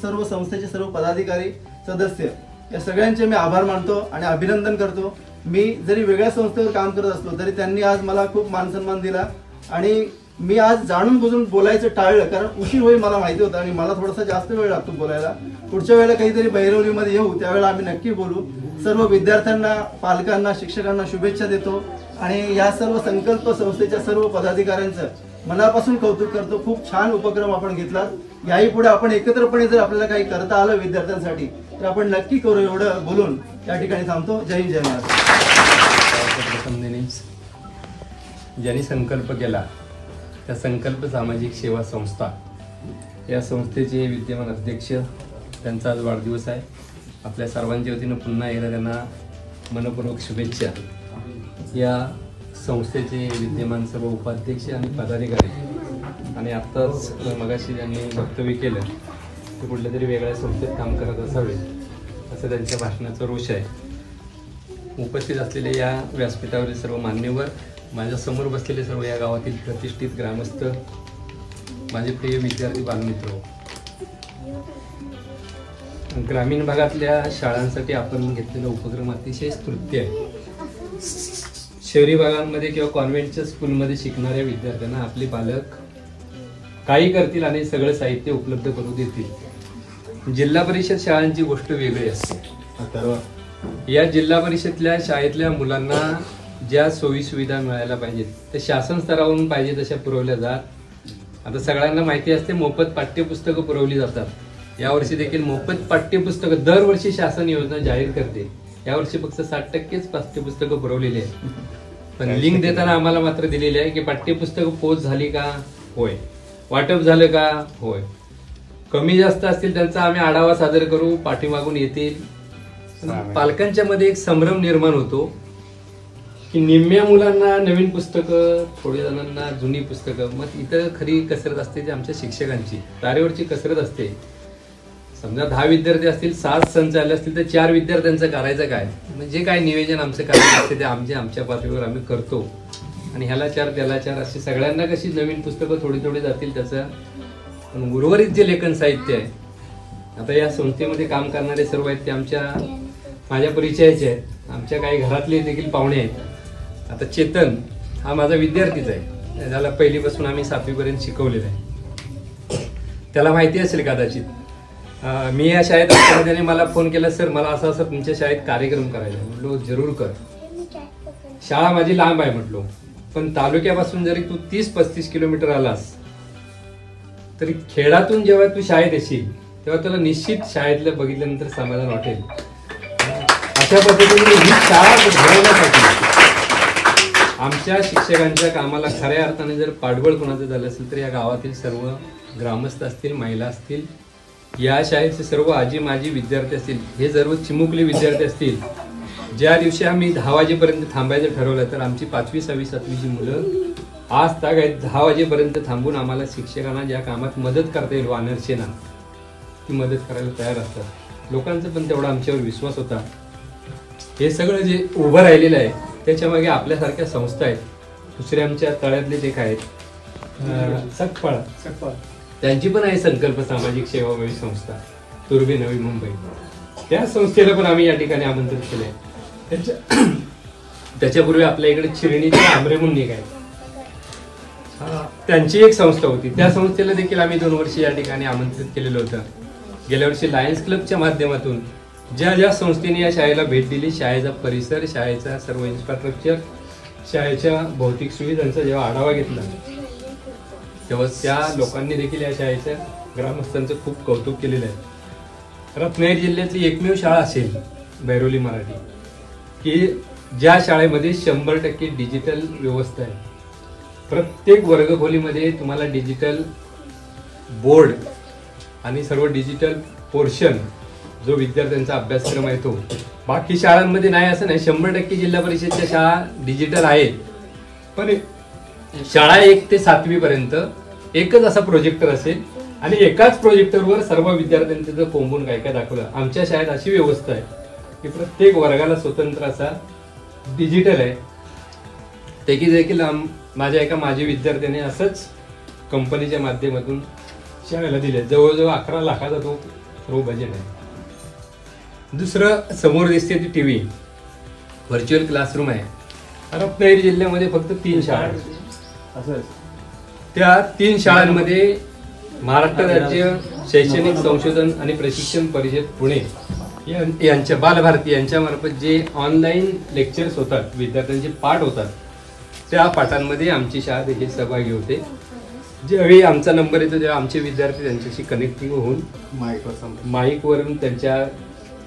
Speaker 7: सर्व संस्थेचे सर्व पदाधिकारी, सदस्य, या सगळ्यांचे मी आभार मानतो आणि अभिनंदन करतो. मी जरी वेगळ्या संस्थेवर काम करत असलो तरी त्यांनी आज मला खूप मानसन्मान दिला. आणि मी आज जाणून बुजून बोलायचं टाळलं कारण उशीर होईल मला माहिती होतं आणि मला थोडासा जास्त वेळ लागतो बोलायला. पुढच्या वेळेला काहीतरी बैरवलीमध्ये येऊ त्यावेळेला आम्ही नक्की बोलू. सर्व विद्यार्थ्यांना, पालकांना, शिक्षकांना शुभेच्छा देतो आणि या सर्व संकल्प संस्थेच्या सर्व पदाधिकाऱ्यांचं मनापासून कौतुक करतो. खूप छान उपक्रम आपण घेतला. याही पुढे आपण एकत्रपणे जर आपल्याला काही करता आलं विद्यार्थ्यांसाठी तर आपण नक्की करू. एवढं बोलून या ठिकाणी थांबतो. जय हिंद, जय महाराष्ट्र.
Speaker 8: ज्यांनी संकल्प केला त्या संकल्प सामाजिक सेवा संस्था या संस्थेचे विद्यमान अध्यक्ष, त्यांचा आज वाढदिवस आहे. आपल्या सर्वांच्या वतीनं पुन्हा एकदा त्यांना मनपूर्वक शुभेच्छा. या संस्थेचे विद्यमान सर्व उपाध्यक्ष आणि पदाधिकारी आणि आत्ताच मगाशी ज्यांनी वक्तव्य केलं ते कुठल्या तरी वेगळ्या संस्थेत काम करत असावे असं त्यांच्या भाषणाचा रोष आहे. उपस्थित असलेले या व्यासपीठावरील सर्व मान्यवर, माझ्या समोर बसलेले सर्व या गावातील प्रतिष्ठित ग्रामस्थ, माझे प्रिय विद्यार्थी बालमित्र, ग्रामीण भागातल्या शाळांसाठी आपण घेतलेला उपक्रम अतिशय स्तुत्य आहे. शहरी भागांमध्ये किंवा कॉन्व्हेंटच्या स्कूलमध्ये शिकणाऱ्या विद्यार्थ्यांना आपले पालक काही करतील आणि सगळं साहित्य उपलब्ध करून देतील. जिल्हा परिषद शाळांची गोष्ट वेगळी असते. या जिल्हा परिषदल्या शाळेतल्या मुलांना ज्या सोयी सुविधा मिळायला पाहिजेत ते शासन स्तरावरून पाहिजे तशा पुरवल्या जात. आता सगळ्यांना माहिती असते मोफत पाठ्यपुस्तकं पुरवली जातात. यावर्षी देखील मोफत पाठ्यपुस्तकं दरवर्षी शासन योजना जाहीर करते. यावर्षी फक्त 60%च पाठ्यपुस्तकं पुरवलेली आहेत. पण लिंक देताना आम्हाला मात्र दिलेली आहे की पाठ्यपुस्तकं पोच झाली का, होय. वाटप झालं का, होय. कमी जास्त असतील त्यांचा आम्ही आढावा सादर करू, पाठीमागून येतील. पालकांच्या मध्ये एक संभ्रम निर्माण होतो की निम्म्या मुलांना नवीन पुस्तकं, थोड्या जणांना जुनी पुस्तकं. मग इथं खरी कसरत असते ती आमच्या शिक्षकांची तारेवरची कसरत असते. समजा 10 विद्यार्थी असतील, 7 संच आले असतील तर 4 विद्यार्थ्यांचं करायचं काय, म्हणजे काय नियोजन आमचं करायचं असते ते आमच्या पातळीवर आम्ही करतो. आणि ह्याला 4 त्याला 4 अशी सगळ्यांना कशी नवीन पुस्तकं थोडी जातील त्याचं. पण उर्वरित जे लेखन साहित्य आहे, आता या संस्थेमध्ये काम करणारे सर्व आहेत ते माझ्या परिचयाचे आहेत. आमच्या काही घरातले देखील पाहुणे आहेत. आता चेतन हा माझा विद्यार्थीच आहे. त्याला पहिलीपासून आम्ही 7वी पर्यंत शिकवलेलं आहे. त्याला माहिती असेल कदाचित. मी या शाळेत असताना त्याने मला फोन केला, सर मला असं तुमच्या शाळेत कार्यक्रम करायचा. म्हटलो जरूर कर. शाळा माझी लांब आहे म्हटलो, पण तालुक्यापासून जरी तू 30-35 किलोमीटर आलास तरी खेळातून जेव्हा तू शाळेत येशील तेव्हा तुला निश्चित शाळेतलं बघितल्यानंतर समाधान वाटेल. अशा पद्धतीने ही शाळा घडवण्यासाठी आमच्या शिक्षकांच्या कामाला खऱ्या अर्थाने जर पाठबळ कोणाचं झालं असेल तर या गावातील सर्व ग्रामस्थ असतील, महिला असतील, या शाळेचे सर्व आजी माजी विद्यार्थी असतील, हे सर्व चिमुकले विद्यार्थी असतील. ज्या दिवशी आम्ही 10 वाजेपर्यंत थांबायचं ठरवलं तर आमची 5वी, 6वी, 7वीची मुलं आज तागायत 10 वाजेपर्यंत थांबून आम्हाला शिक्षकांना ज्या कामात मदत करता येईल वानरसेना ती मदत करायला तयार असतात. लोकांचा पण तेवढा आमच्यावर विश्वास होता. हे सगळं जे उभं राहिलेलं आहे त्याच्या मागे आपल्यासारख्या संस्था आहेत. दुसरे आमच्या तळ्यातले जे काय आहेत सकपाळ, त्यांची पण आहे संकल्प सामाजिक सेवाभावी संस्था तुर्बे नवी मुंबई. त्या संस्थेला पण आम्ही या ठिकाणी आमंत्रित केले आहे. त्याच्यापूर्वी आपल्या इकडे चिरणीचे आंबरे म्हणून एक आहे, त्यांची एक संस्था होती. त्या संस्थेला देखील आम्ही 2 वर्ष या ठिकाणी आमंत्रित केलेलं होतं. गेल्या वर्षी लायन्स क्लबच्या माध्यमातून ज्या संस्थेने या शाळेला भेट दिली, शाळेचा परिसर, शाळेचा सर्व इन्फ्रास्ट्रक्चर, शाळेच्या भौतिक सुविधांचा जेव्हा आढावा घेतला तेव्हा त्या लोकांनी देखील या शाळेच्या ग्रामस्थांचं खूप कौतुक केलेलं आहे. रत्नागिरी जिल्ह्यातली एकमेव शाळा असेल बैरोली मराठी की ज्या शाळेमध्ये 100% डिजिटल व्यवस्था आहे. प्रत्येक वर्गखोलीमध्ये तुम्हाला डिजिटल बोर्ड आणि सर्व डिजिटल पोर्शन जो विद्यार्थ्यांचा अभ्यासक्रम आहे तो. बाकी शाळांमध्ये नाही असं नाही, 100% जिल्हा परिषदच्या शाळा डिजिटल आहेत. पण शाळा 1 ते 7वी पर्यंत एकच असा प्रोजेक्टर असेल आणि एकाच प्रोजेक्टरवर सर्व विद्यार्थ्यांचं जर कोंबून काय काय दाखवलं. आमच्या शाळेत अशी व्यवस्था आहे की प्रत्येक वर्गाला स्वतंत्र असा डिजिटल आहे. त्याची देखील माझ्या एका माजी विद्यार्थ्याने असंच कंपनीच्या माध्यमातून शाळेला दिले. जवळजवळ 11 लाखाचा तो सर्व बजेट आहे. दुसरं समोर दिसते ती टीव्ही, व्हर्च्युअल क्लासरूम आहे. रत्नागिरी जिल्ह्यामध्ये फक्त 3 शाळा आहेत. त्या 3 शाळांमध्ये महाराष्ट्र राज्य शैक्षणिक संशोधन आणि प्रशिक्षण परिषद पुणे यांच्या बालभारती यांच्यामार्फत जे ऑनलाईन लेक्चर्स होतात, विद्यार्थ्यांचे पाठ होतात, त्या पाठांमध्ये आमची शाळा देखील सहभागी होते. ज्यावेळी आमचा नंबर येतो तेव्हा आमचे विद्यार्थी त्यांच्याशी कनेक्टिंग होऊन माईकवरून त्यांच्या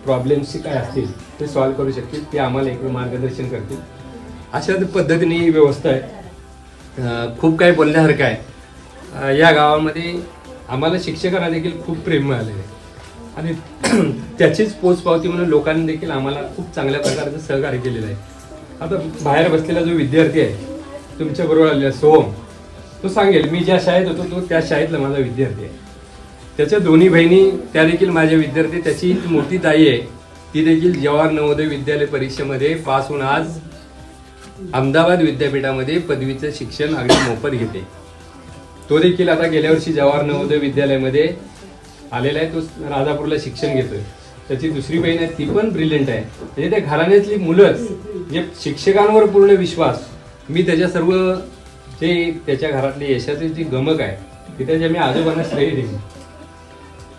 Speaker 8: प्रॉब्लेम्स काय असतील ते सॉल्व्ह करू शकतील, ते आम्हाला एक मार्गदर्शन करतील. अशा पद्धतीने ही व्यवस्था आहे. खूप काही बोलण्यासारखं आहे. या गावामध्ये आम्हाला शिक्षकांना देखील खूप प्रेम मिळालेलं आहे आणि त्याचीच पोचपावती म्हणून लोकांनी देखील आम्हाला खूप चांगल्या प्रकारचं सहकार्य केलेलं आहे. आता बाहेर बसलेला जो विद्यार्थी आहे तुमच्या बरोबर आलेला सोहम, तो सांगेल मी ज्या शाळेत होतो तो त्या शाळेतला माझा विद्यार्थी आहे. त्याच्या दोन्ही बहिणी त्या देखील माझे विद्यार्थी. त्याची मोठी ताई आहे ती देखील जवाहर नवोदय विद्यालय परीक्षेमध्ये पास होऊन आज अहमदाबाद विद्यापीठामध्ये पदवीचं शिक्षण अगदी मोफत घेते. तो देखील आता गेल्या वर्षी जवाहर नवोदय विद्यालयामध्ये आलेला आहे, तो राजापूरला शिक्षण घेतोय. त्याची दुसरी बहीण आहे, ती पण ब्रिलियंट आहे. म्हणजे त्या घराण्यातली मुलंच जे शिक्षकांवर पूर्ण विश्वास, मी त्याच्या सर्व जे त्याच्या घरातले यशाचे जी गमक आहे ती त्याच्या मी आजोबांना श्रेय देईन.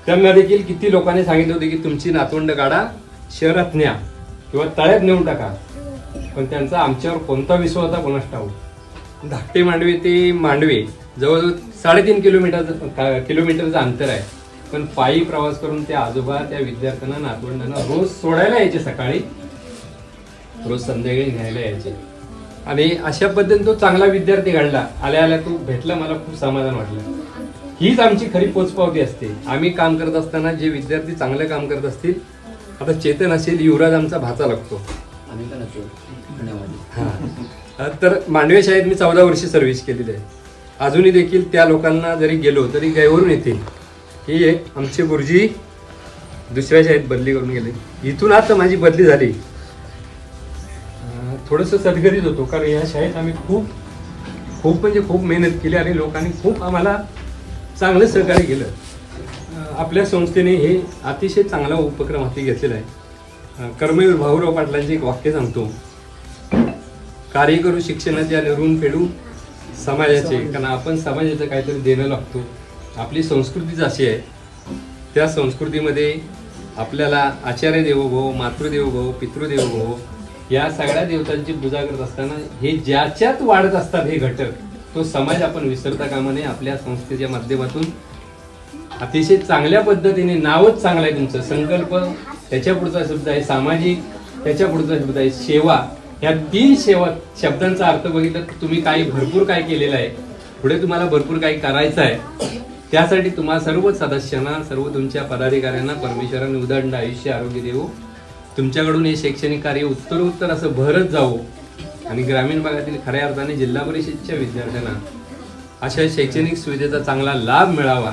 Speaker 8: त्यांना देखील किती लोकांनी सांगितलं होते की तुमची नातवंड गाडा शहरात न्या किंवा तळ्यात नेऊन टाका, पण त्यांचा आमच्यावर कोणता विश्वास होता कोणास ठाऊक. धाकटे मांडवे ते मांडवे जवळजवळ 3.5 किलोमीटरचं अंतर आहे, पण पायी प्रवास करून ते आजोबा त्या विद्यार्थ्यांना नातवंडांना रोज सोडायला यायचे, सकाळी रोज संध्याकाळी न्यायला यायचे. आणि अशा पद्धतीने तो चांगला विद्यार्थी घडला. आल्या आल्या तो भेटला, मला खूप समाधान वाटलं. हीच आमची खरी पोचपावती असते. आम्ही काम करत असताना जे विद्यार्थी चांगलं काम करत असतील, आता चेतन असेल, युवराज आमचा भाचा लागतो, तर मांडवे शाळेत मी 14 वर्ष सर्व्हिस केलेली आहे. अजूनही देखील त्या लोकांना जरी गेलो तरी गैवरून येतील की एक आमचे गुरुजी दुसऱ्या शाळेत बदली करून गेले. इथून आता माझी बदली झाली, थोडंसं सदगरीत होतो, कारण या शाळेत आम्ही खूप मेहनत केली आणि लोकांनी खूप आम्हाला चांगलं सहकार्य केलं. आपल्या संस्थेने हे अतिशय चांगला उपक्रम हाती घेतलेला आहे. कर्मवीर भाऊराव पाटलांचे एक वाक्य सांगतो, कार्य करू शिक्षणाचे आणि ऋण फेडू समाजाचे, कारण आपण समाजाचं काहीतरी देणं लागतो. आपली संस्कृतीच अशी आहे, त्या संस्कृतीमध्ये आपल्याला आचार्य देवोभव, मातृदेवोभव, पितृदेवोभव या सगळ्या देवतांची पूजा करत असताना हे ज्याच्यात वाढत असतात हे घटक, तो समाज आपण विसरता कामा नये. आपल्या संस्थेच्या माध्यमातून अतिशय चांगल्या पद्धतीने, नावच चांगलं आहे तुमचं, संकल्प त्याच्या पुढचा शब्द आहे सामाजिक, त्याच्या पुढचा शब्द आहे सेवा. या 3 सेवा शब्दांचा अर्थ बघितला तर तुम्ही भरपूर काय केलेलं आहे, पुढे तुम्हाला भरपूर काही करायचं आहे. त्यासाठी तुम्हा सर्व सदस्यांना, सर्व तुमच्या पदाधिकाऱ्यांना परमेश्वराने उदंड आयुष्य आरोग्य देवो. तुमच्याकडून हे शैक्षणिक कार्य उत्तरोत्तर असं भरत जावो आणि ग्रामीण भागातील खऱ्या अर्थाने जिल्हा परिषदेच्या विद्यार्थ्यांना अशा शैक्षणिक सुविधेचा चांगला लाभ मिळावा.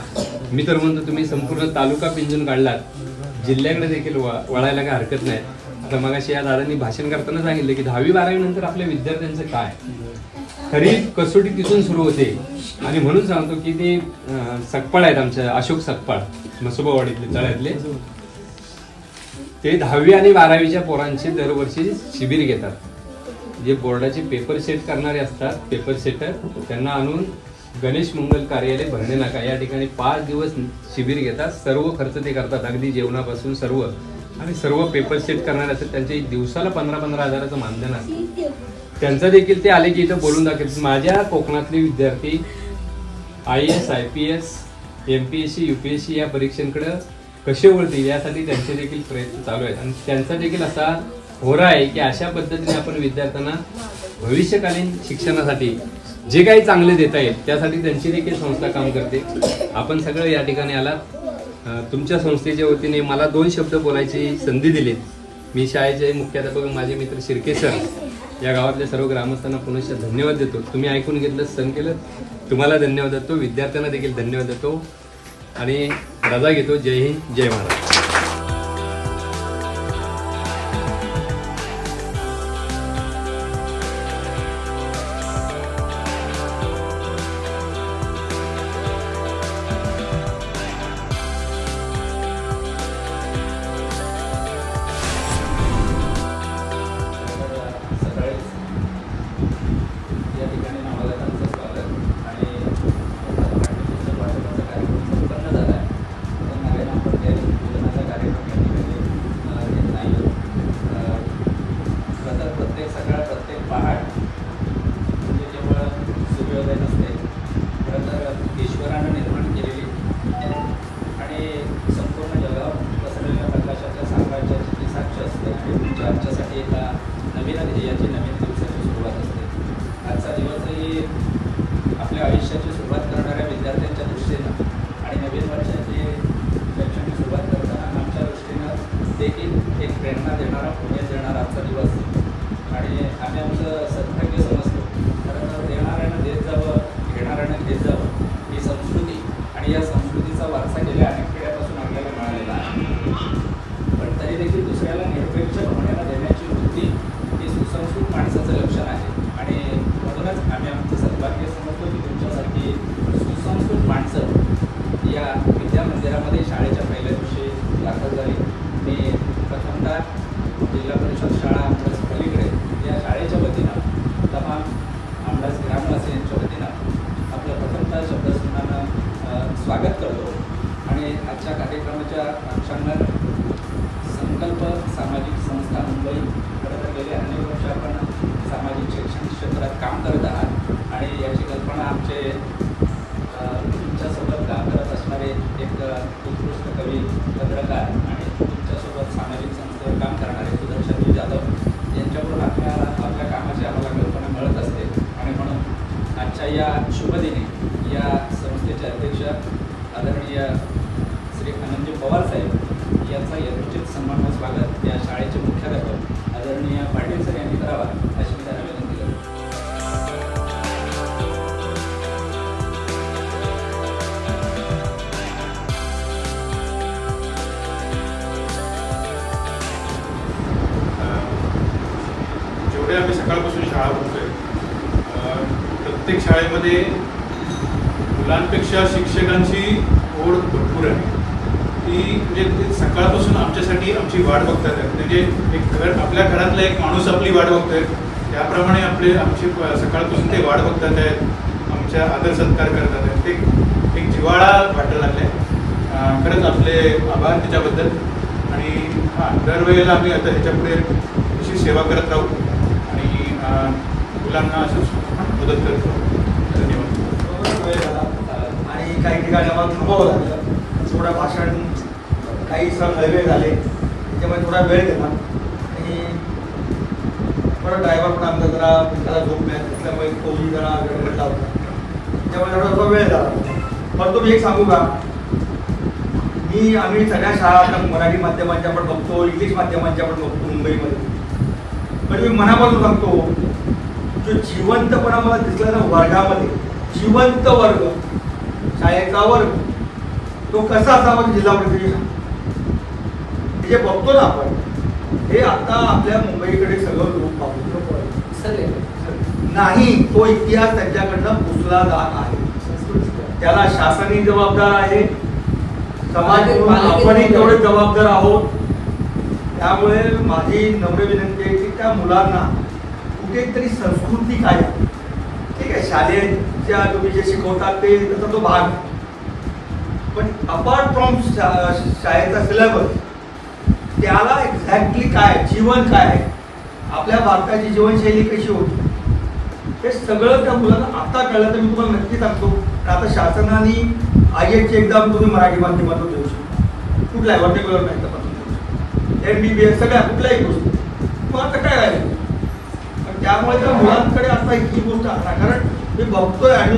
Speaker 8: मी तर म्हणतो तुम्ही संपूर्ण तालुका पिंजून काढलात, जिल्ह्याकडे देखील वळायला काय हरकत नाही. आता मगाशी या दादांनी भाषण करताना सांगितलं की 10वी-12वी नंतर आपल्या विद्यार्थ्यांचं काय, खरी कसोटी तिथून सुरू होते. आणि म्हणून सांगतो की ते सकपाळ आहेत आमच्या, अशोक सकपाळ मसोबावाडीतले तळ्यातले, ते 10वी आणि 12वीच्या पोरांचे दरवर्षी शिबिर घेतात. जे बोर्डाचे पेपर सेट करणारे असतात, पेपर सेटर, त्यांना आणून गणेश मंगल कार्यालय भरणे नाका या ठिकाणी 5 दिवस शिबिर घेतात. सर्व खर्च ते करतात, अगदी जेवणापासून सर्व. आणि सर्व पेपर सेट करणारे असतात, त्यांचे दिवसाला 15-15 हजाराचं मानधन असतं. त्यांचं देखील ते आले की इथं बोलून दाखवतात. माझ्या कोकणातले विद्यार्थी IAS, IPS, MPSC, UPSC या परीक्षांकडे कसे वळतील यासाठी त्यांचे देखील प्रयत्न चालू आहेत. आणि त्यांचा देखील असा होरा आहे की अशा पद्धतीने आपण विद्यार्थ्यांना भविष्यकालीन शिक्षणासाठी जे काही चांगले देता येईल त्यासाठी त्यांची देखील संस्था काम करते. आपण सगळं या ठिकाणी आलात. तुमच्या संस्थेच्या वतीने मला 2 शब्द बोलायची संधी दिलीत. मी शाळेचे मुख्याध्यापक माझे मित्र शिर्के सर या गावातल्या सर्व ग्रामस्थांना पुनश्च धन्यवाद देतो. तुम्ही ऐकून घेतलं, सण केलं, तुम्हाला धन्यवाद देतो. विद्यार्थ्यांना देखील धन्यवाद देतो आणि रजा घेतो. जय हिंद, जय महाराष्ट्र.
Speaker 9: आम्ही आमचं सद्भाग्य समजतो की तुमच्यासारखी सुसंस्कृत माणसं या विद्या मंदिरामध्ये शाळेच्या पहिल्या दिवशी दाखल झाली. मी प्रथमतः जिल्हा परिषद शाळा आमदास पलीकडे या शाळेच्या वतीनं तमाम आमदास ग्रामवासी यांच्या वतीनं आपलं प्रथमतः शब्दसन्मानानं स्वागत करतो. आणि आजच्या कार्यक्रमाच्या अक्षांवर संकल्प सामाजिक संस्था मुंबई खरं तर गेले अनेक वर्ष आपण सामाजिक शैक्षणिक क्षेत्रात काम करत आहात आणि याची कल्पना आमचे तुमच्यासोबत काम करत असणारे एक उत्कृष्ट कवी पत्रकार आणि तुमच्यासोबत सामाजिक संस्थेवर काम करणारे सुदर्शन जाधव यांच्याकडून आपल्या कामाची आम्हाला कल्पना मिळत असते. आणि म्हणून आजच्या या शुभदिनी या संस्थेचे अध्यक्ष आदरणीय श्री आनंदजी पवार साहेब यांचा यथोचित सन्मान व स्वागत या शाळेचे मुख्याध्यापक आदरणीय पाटील सर यांनी करावा अशी मी त्यांना विनंती करतो.
Speaker 4: जेवढे आम्ही सकाळपासून शाळा बघतोय प्रत्येक शाळेमध्ये मुलांपेक्षा शिक्षकांची ओढ भरपूर आहे. ती म्हणजे ते सकाळपासून आमच्यासाठी आमची वाट बघतात आहेत. म्हणजे एक घर आपल्या घरातला एक माणूस आपली वाट बघतोय त्याप्रमाणे आमची सकाळपासून ते वाट बघतात आहेत, आमच्या आदर सत्कार करतात आहेत. ते एक जिव्हाळा वाटायला लागला आहे. खरंच आपले आभार त्याच्याबद्दल. आणि दरवेळेला आम्ही आता ह्याच्यापुढे अशी सेवा करत राहू आणि मुलांना असंच मदत करत राहू. धन्यवाद.
Speaker 10: आणि काही ठिकाणी आम्हाला थांबावं लागलं. थोडं भाषण काही सण हळवे झाले त्याच्यामुळे थोडा वेळ घेतला आणि परत ड्रायव्हर पण आमचा जरा त्याला झोप मिळत असल्यामुळे तोही जरा गडबडला होता त्यामुळे थोडा वेळ झाला. पण तुम्ही एक सांगू का, आम्ही सगळ्या शाळा मराठी माध्यमांच्या पण बघतो, इंग्लिश माध्यमांच्या पण बघतो मुंबईमध्ये. पण मी मनापासून सांगतो जो जिवंतपणा मला दिसला ना वर्गामध्ये, जिवंत वर्ग, शाळेचा वर्ग तो कसा असावा जिल्हा परिषदेचा जे बघतो ना आपण, हे आता आपल्या मुंबईकडे सगळं लोक पाहतो नाही. तो इतिहास त्यांच्याकडनं पुसला जात आहे. त्याला शासनही जबाबदार आहे, समाज म्हणून आपणही तेवढे जबाबदार आहोत. त्यामुळे माझी नम्र विनंती आहे की त्या मुलांना कुठेतरी संस्कृती काय, ठीक आहे, शालेच्या तुम्ही जे शिकवतात ते त्याचा तो भाग, पण अपार्ट फ्रॉम शाळेचा सिलेबस त्याला एक्झॅक्टली काय जीवन काय आहे, आपल्या भारताची जीवनशैली कशी होती, हे सगळं त्या मुलांना आता कळलं तर मी तुम्हाला नक्की सांगतो. आता शासनाने IELTS एक्झाम तुम्ही मराठी माध्यमातून देऊ शकता, कुठल्याही वर्टिक्युलर मॅथपासून MBBS सगळ्या कुठल्याही गोष्टी. मग आता काय राहिलं, पण त्यामुळे त्या मुलांकडे आता ही गोष्ट आणा. कारण मी बघतोय आणि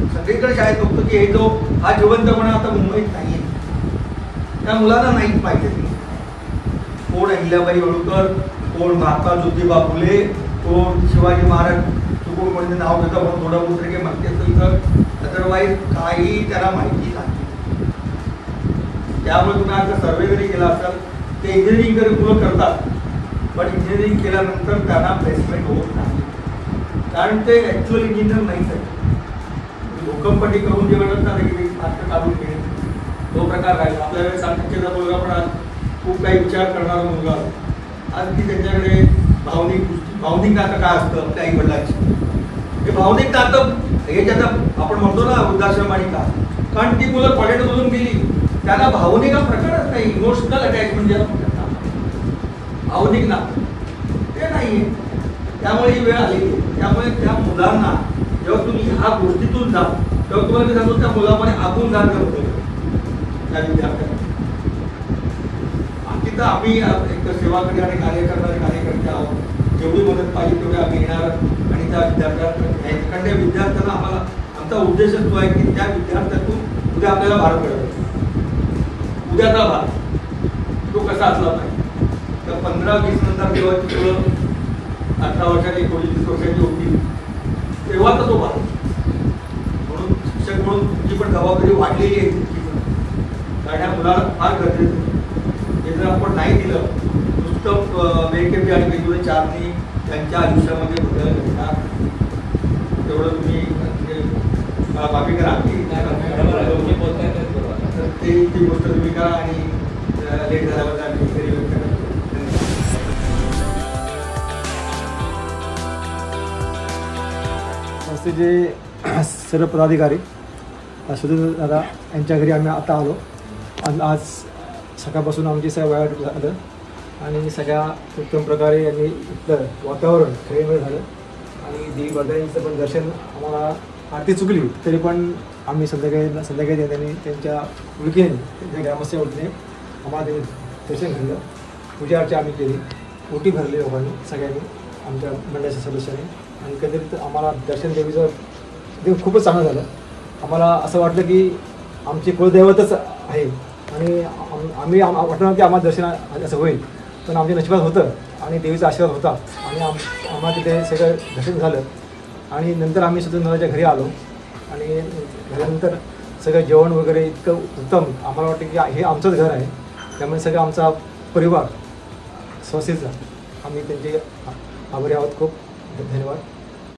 Speaker 10: सगळीकडे शाळेत बघतो की हे जो हा जिवंतपणा आता मुंबईत नाही आहे. त्या मुलांना नाहीच माहिती कोण अहिल्याबाई होळकर, कोण महात्मा ज्योतिबा फुले, कोण शिवाजी महाराज, चुकून कोणते नाव घेतं म्हणून थोडं पुस्तके माहिती असेल तर, अदरवाईज काही त्याला माहिती नाही. त्यामुळे तुम्ही आता सर्वे जरी केला असाल ते इंजिनिअरिंग जरी मुलं करतात, पण इंजिनिअरिंग केल्यानंतर त्यांना प्लेसमेंट होत नाही, कारण ते ॲक्च्युअल इंजिनियर नाहीच आहे. भूकंपटी करून जे म्हणत ना की मार्क काढून घेणे तो प्रकार राहिला. आपल्या वेळेस सांगतेचा मुलगा पण आज खूप काही विचार करणारा मुलगा, आज की त्यांच्याकडे भावनिक नातं काय असतं आपल्या आई वडिलांची, हे भावनिक नातं हे ज्याचा आपण म्हणतो ना वृद्धाश्रम आणि का, कारण ती मुलं कॉलेजमधून गेली त्याला भावनिक हा प्रकारच नाही. इमोशनल अटॅचमेंट ज्याला म्हणतात, भावनिक नातं ते नाही. त्यामुळे ही वेळ आली. त्यामुळे त्या मुलांना जेव्हा तुम्ही ह्या गोष्टीतून जा तेव्हा तुम्हाला मी सांगतो त्या मुलामध्ये आतून जाणं होतं त्या विद्यार्थ्यांना. बाकी तर आम्ही एक सेवाकडे आणि कार्य करणारे कार्यकर्ते आहोत, जेवढी मदत पाहिजे तेवढी आम्ही येणार आणि त्या विद्यार्थ्यांना घ्यायचं. कारण त्या विद्यार्थ्यांना आम्हाला आमचा उद्देशच तो आहे की त्या विद्यार्थ्यातून उद्या आपल्याला भारत मिळाला, उद्याचा भारत तो कसा असला पाहिजे. तर 15-20 नंतर जेव्हा ती मुलं 18 वर्षाची 19-20 वर्षाची होती तेव्हा तर तो भारत. म्हणून शिक्षक म्हणून तुमची पण जबाबदारी वाढलेली आहे कारण ह्या मुलाला फार गरजेचं आहे. हे जर आपण नाही दिलं नुसतं बेकेपी आणि वेगवेगळे चारणी त्यांच्या आयुष्यामध्ये बदल घडणार तेवढं तुम्ही म्हणजे माफी करा की
Speaker 11: ती गोष्ट तुम्ही करा आणि लेट झाल्याबद्दल आम्ही घरी व्यक्त करतो. संस्थेचे सर्व पदाधिकारी सुधीर दादा यांच्या घरी आम्ही आता आलो आणि आज सकाळपासून आमची सगळं वाया झालं आणि सगळ्या उत्तम प्रकारे यांनी इथलं वातावरण खेळीमेळ झालं आणि देवी बर्दाईंचं पण दर्शन आम्हाला आरती चुकली तरी पण आम्ही संध्याकाळी त्यांनी त्यांच्या ओळखीने त्यांच्या ग्रामस्थ ओळखीने आम्हाला त्यांनी दर्शन घेतलं. पूजा अर्चा आम्ही केली, ओटी भरली लोकांनी सगळ्यांनी आमच्या मंडळाच्या सदस्यांनी आणि एकंदरीत आम्हाला दर्शन देवीचं ते खूपच चांगलं झालं. आम्हाला असं वाटलं की आमची कुलदैवतच आहे आणि आम्ही वाटलं की आम्हाला दर्शन असं होईल पण आमच्या नशिबात होतं आणि देवीचा आशीर्वाद होता आणि आम्हाला तिथे सगळं दर्शन झालं आणि नंतर आम्ही सुधीरदादाच्या घरी आलो आणि घरानंतर सगळं जेवण वगैरे इतकं उत्तम आम्हाला वाटतं की हे आमचंच घर आहे त्यामुळे सगळं आमचा परिवार संस्थेचा आम्ही त्यांचे आभारी आहोत. खूप धन्यवाद.